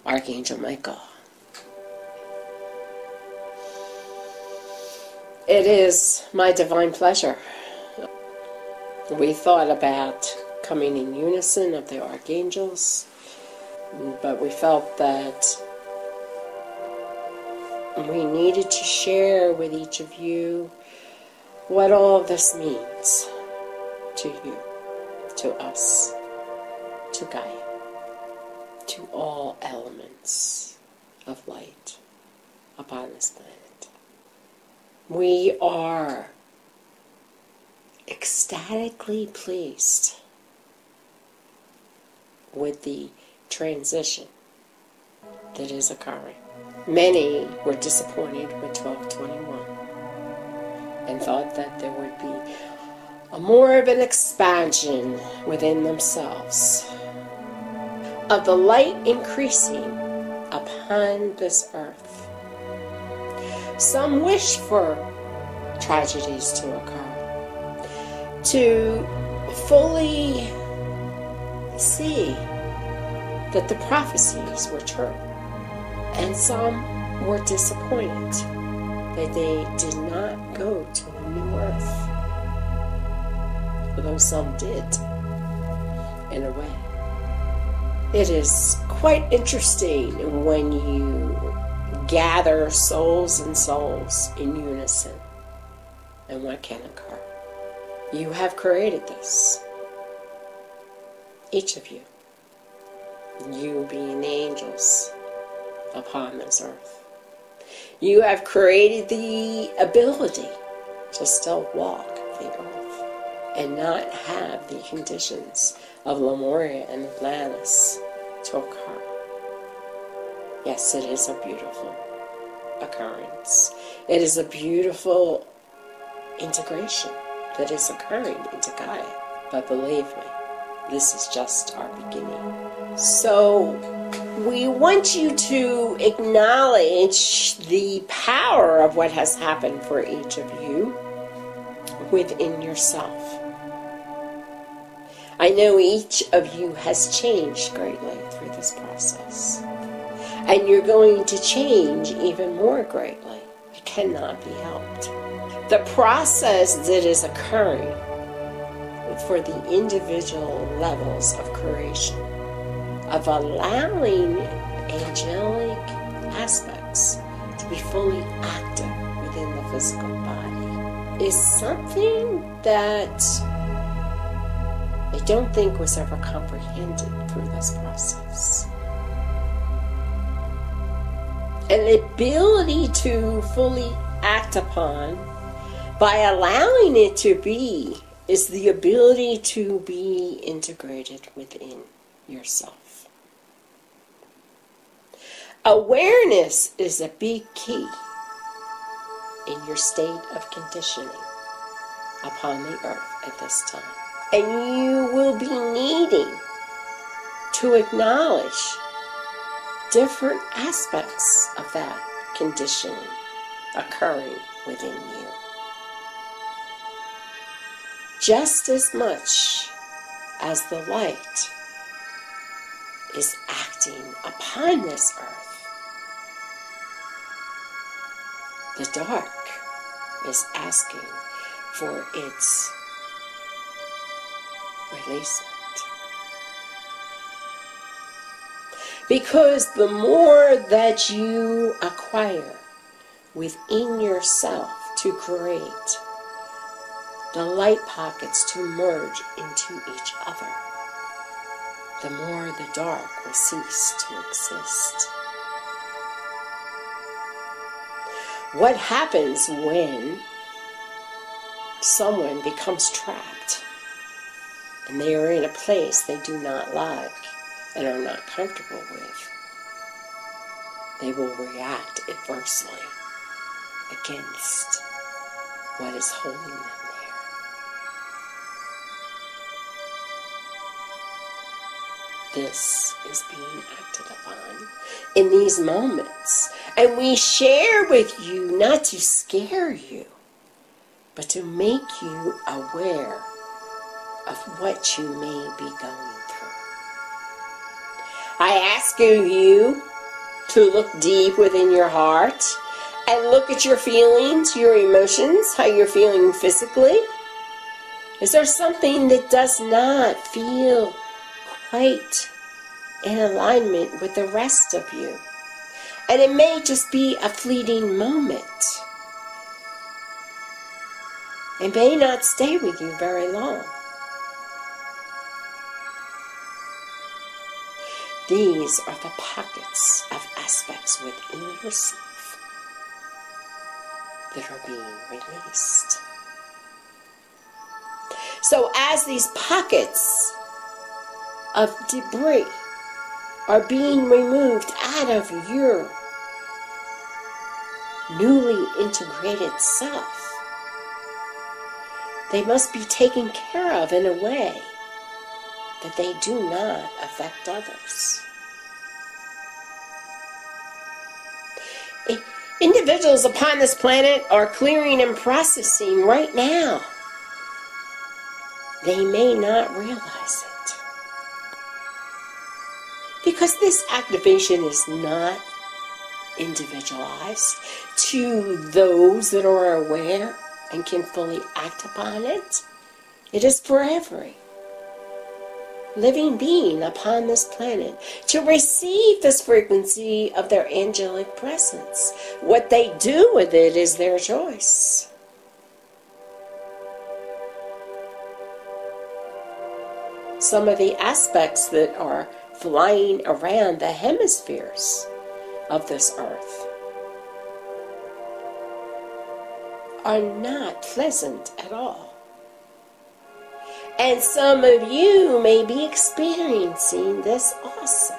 Archangel Michael. It is my divine pleasure. We thought about coming in unison of the archangels, but we felt that we needed to share with each of you what all of this means to you, to us, to Gaia, to all elements of light upon this planet. We are ecstatically pleased with the transition that is occurring. Many were disappointed with 1221 and thought that there would be more of an expansion within themselves of the light increasing upon this earth. Some wish for tragedies to occur, to fully see that the prophecies were true. And some were disappointed that they did not go to a new earth. Although some did, in a way. It is quite interesting when you gather souls and souls in unison, and what can occur. You have created this. Each of you. You being the angels upon this earth. You have created the ability to still walk the earth and not have the conditions of Lemuria and Atlantis to occur. Yes, it is a beautiful occurrence. It is a beautiful integration that is occurring into Gaia. But believe me, this is just our beginning. So, we want you to acknowledge the power of what has happened for each of you within yourself. I know each of you has changed greatly through this process. And you're going to change even more greatly. It cannot be helped. The process that is occurring for the individual levels of creation, of allowing angelic aspects to be fully active within the physical body, is something that I don't think was ever comprehended through this process. And the ability to fully act upon, by allowing it to be, is the ability to be integrated within yourself. Awareness is a big key in your state of conditioning upon the earth at this time. And you will be needing to acknowledge different aspects of that conditioning occurring within you. Just as much as the light is acting upon this earth, the dark is asking for its releasement. Because the more that you acquire within yourself to create the light pockets to merge into each other, the more the dark will cease to exist. What happens when someone becomes trapped and they are in a place they do not like and are not comfortable with? They will react adversely against what is holding them there. This is being acted upon in these moments. And we share with you not to scare you, but to make you aware of what you may be going through. I ask you to look deep within your heart and look at your feelings, your emotions, how you're feeling physically? Is there something that does not feel quite in alignment with the rest of you? And it may just be a fleeting moment. It may not stay with you very long. These are the pockets of aspects within yourself that are being released. So as these pockets of debris are being removed out of your newly integrated self, they must be taken care of in a way that they do not affect others. Individuals upon this planet are clearing and processing right now. They may not realize it, because this activation is not individualized to those that are aware and can fully act upon it. It is for every living being upon this planet to receive this frequency of their angelic presence. What they do with it is their choice. Some of the aspects that are flying around the hemispheres of this earth are not pleasant at all. And some of you may be experiencing this also.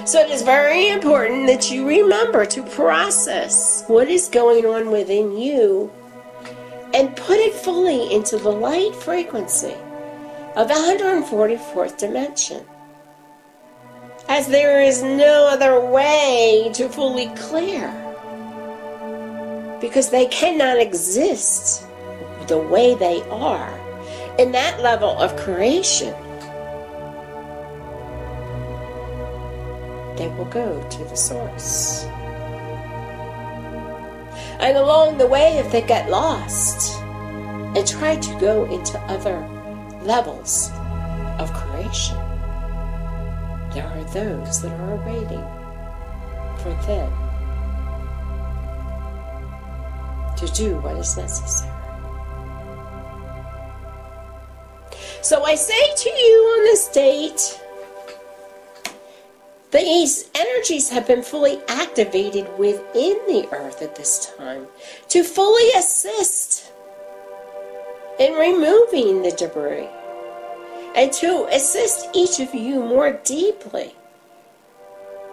So it is very important that you remember to process what is going on within you and put it fully into the light frequency of the 144th dimension, as there is no other way to fully clear, because they cannot exist the way they are in that level of creation. They will go to the source. And along the way, if they get lost and try to go into other levels of creation, there are those that are waiting for them to do what is necessary. So I say to you on this date, these energies have been fully activated within the earth at this time to fully assist in removing the debris and to assist each of you more deeply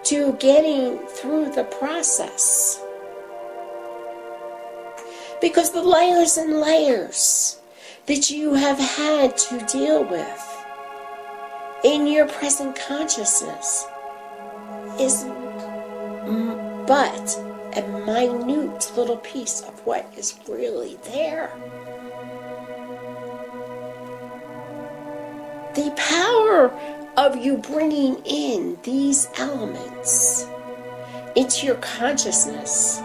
to getting through the process. Because the layers and layers that you have had to deal with in your present consciousness is but a minute little piece of what is really there. The power of you bringing in these elements into your consciousness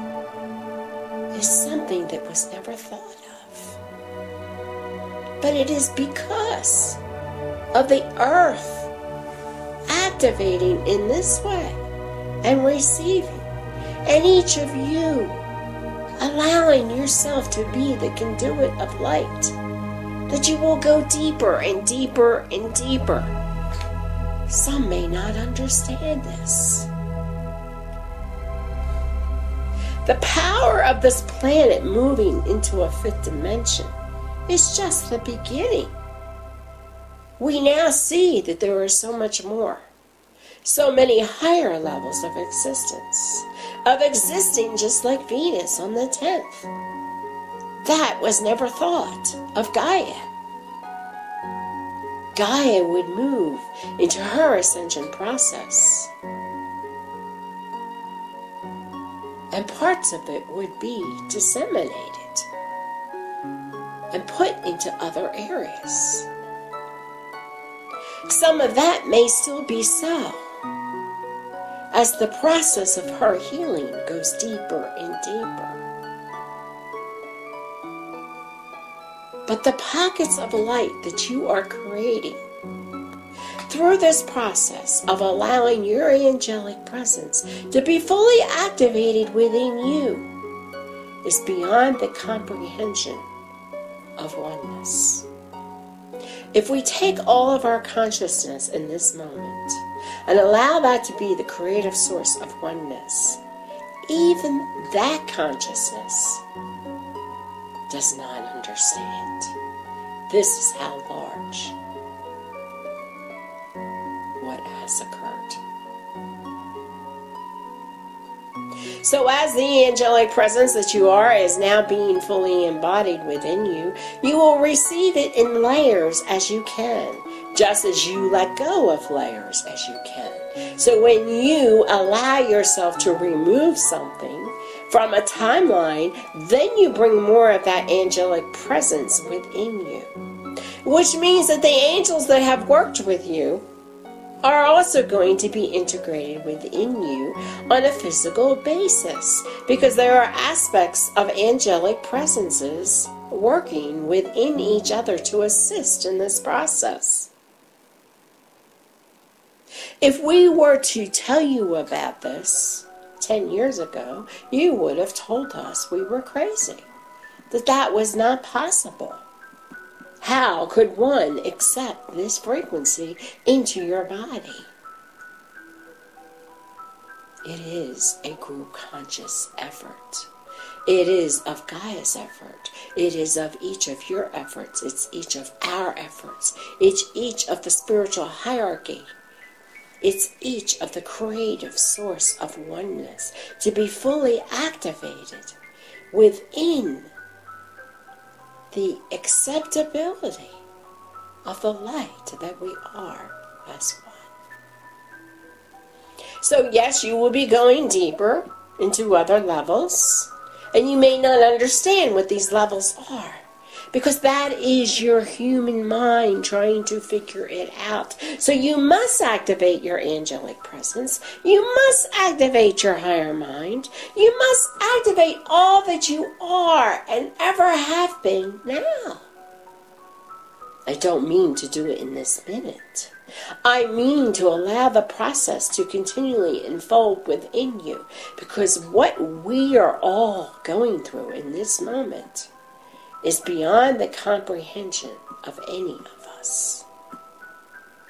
is something that was never thought of. But it is because of the earth activating in this way and receiving, and each of you allowing yourself to be the conduit of light, that you will go deeper and deeper and deeper. Some may not understand this. The power of this planet moving into a fifth dimension is just the beginning. We now see that there is so much more, so many higher levels of existence, of existing just like Venus on the 10th. That was never thought of Gaia. Gaia would move into her ascension process, and parts of it would be disseminated and put into other areas. Some of that may still be so, as the process of her healing goes deeper and deeper. But the pockets of light that you are creating through this process of allowing your angelic presence to be fully activated within you is beyond the comprehension of oneness. If we take all of our consciousness in this moment and allow that to be the creative source of oneness, even that consciousness does not understand. This is how large what has occurred. So as the angelic presence that you are is now being fully embodied within you, you will receive it in layers as you can, just as you let go of layers as you can. So when you allow yourself to remove something from a timeline, then you bring more of that angelic presence within you, which means that the angels that have worked with you are also going to be integrated within you on a physical basis, because there are aspects of angelic presences working within each other to assist in this process. If we were to tell you about this 10 years ago, you would have told us we were crazy, that that was not possible. How could one accept this frequency into your body? It is a group conscious effort. It is of Gaia's effort. It is of each of your efforts. It's each of our efforts. It's each of the spiritual hierarchy. It's each of the creative source of oneness to be fully activated within the acceptability of the light that we are as one. So yes, you will be going deeper into other levels, and you may not understand what these levels are, because that is your human mind trying to figure it out. So you must activate your angelic presence. You must activate your higher mind. You must activate all that you are and ever have been now. I don't mean to do it in this minute. I mean to allow the process to continually unfold within you, because what we are all going through in this moment is beyond the comprehension of any of us.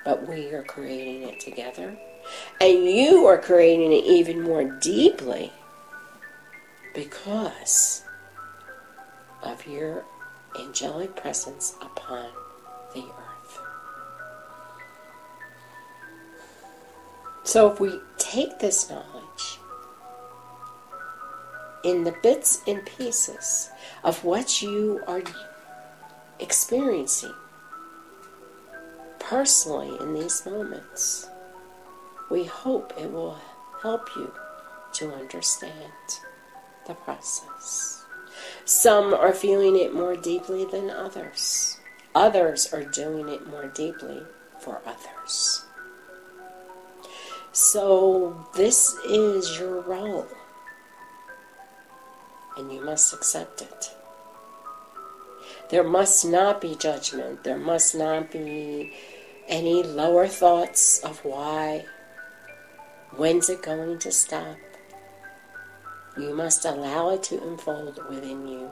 But we are creating it together, and you are creating it even more deeply because of your angelic presence upon the earth. So if we take this knowledge in the bits and pieces of what you are experiencing personally in these moments, we hope it will help you to understand the process. Some are feeling it more deeply than others. Others are doing it more deeply for others. So this is your role, and you must accept it. There must not be judgment. There must not be any lower thoughts of why. When's it going to stop? You must allow it to unfold within you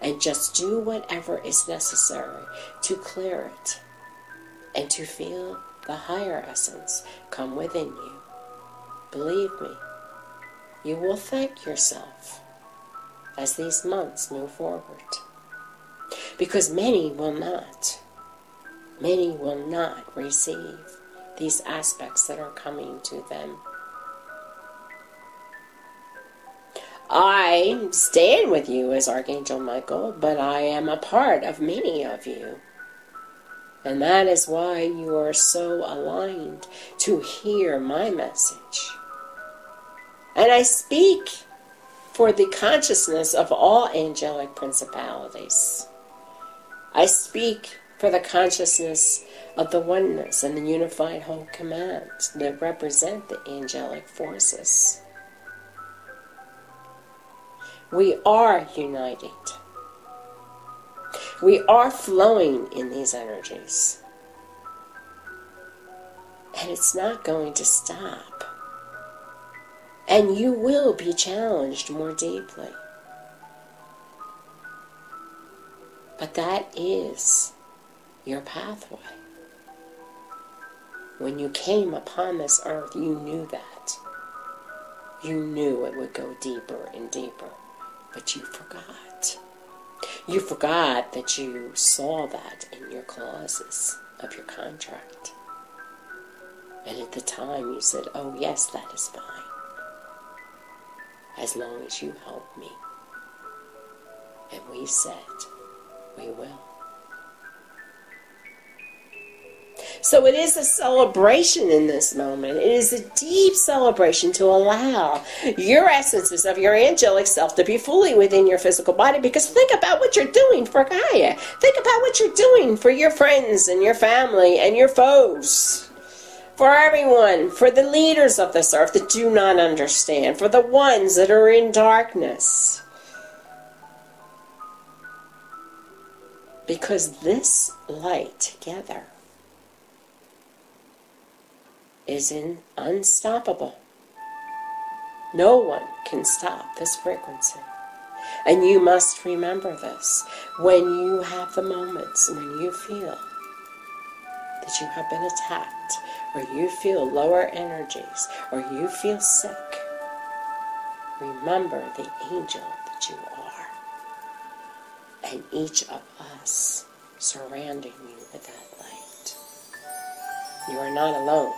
and just do whatever is necessary to clear it and to feel the higher essence come within you. Believe me, you will thank yourself as these months move forward. Because many will not. Many will not receive these aspects that are coming to them. I stand with you as Archangel Michael, but I am a part of many of you. And that is why you are so aligned to hear my message. And I speak for the consciousness of all angelic principalities. I speak for the consciousness of the oneness and the unified whole command that represent the angelic forces. We are united. We are flowing in these energies. And it's not going to stop. And you will be challenged more deeply. But that is your pathway. When you came upon this earth, you knew that. You knew it would go deeper and deeper. But you forgot. You forgot that you saw that in your clauses of your contract. And at the time you said, oh yes, that is fine. As long as you help me. And we said, we will. So it is a celebration in this moment. It is a deep celebration to allow your essences of your angelic self to be fully within your physical body. Because think about what you're doing for Gaia. Think about what you're doing for your friends and your family and your foes. For everyone, for the leaders of this earth that do not understand, for the ones that are in darkness. Because this light together is unstoppable. No one can stop this frequency. And you must remember this when you have the moments when you feel that you have been attacked, or you feel lower energies, or you feel sick. Remember the angel that you are, and each of us surrounding you with that light. You are not alone.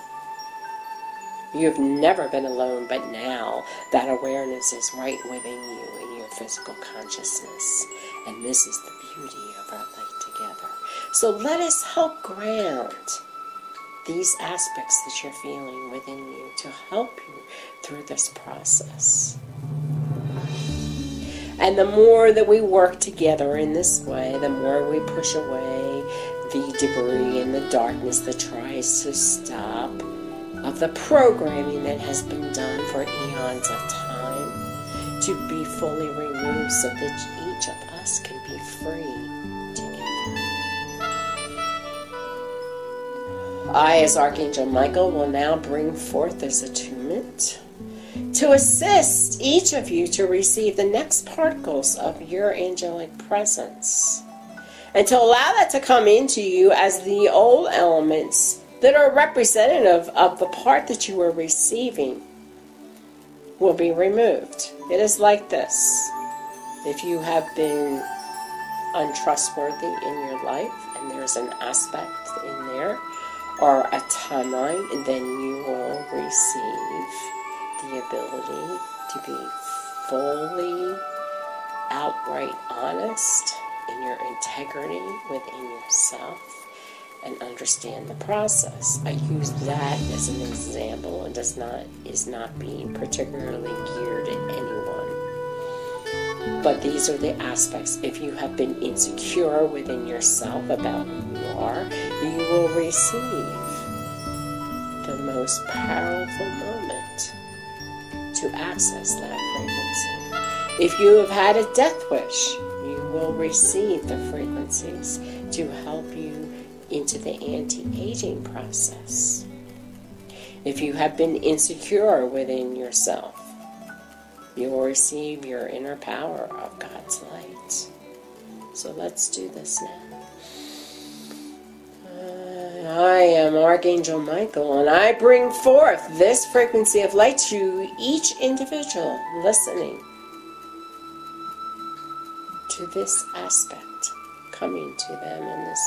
You've never been alone, but now that awareness is right within you in your physical consciousness. And this is the beauty of our light together. So let us help ground these aspects that you're feeling within you to help you through this process. And the more that we work together in this way, the more we push away the debris and the darkness that tries to stop of the programming that has been done for eons of time to be fully removed so that each of us can be free together. I, as Archangel Michael, will now bring forth this attunement to assist each of you to receive the next particles of your angelic presence, and to allow that to come into you as the old elements that are representative of the part that you are receiving will be removed. It is like this. If you have been untrustworthy in your life, and there's an aspect in there, or a timeline, then you will receive the ability to be fully, outright honest in your integrity within yourself and understand the process. I use that as an example and is not being particularly geared at anyone. But these are the aspects. If you have been insecure within yourself about who you are, you will receive the most powerful moment to access that frequency. If you have had a death wish, you will receive the frequencies to help you into the anti-aging process. If you have been insecure within yourself, you will receive your inner power of God's light. So let's do this now. I am Archangel Michael, and I bring forth this frequency of light to each individual listening to this aspect coming to them in this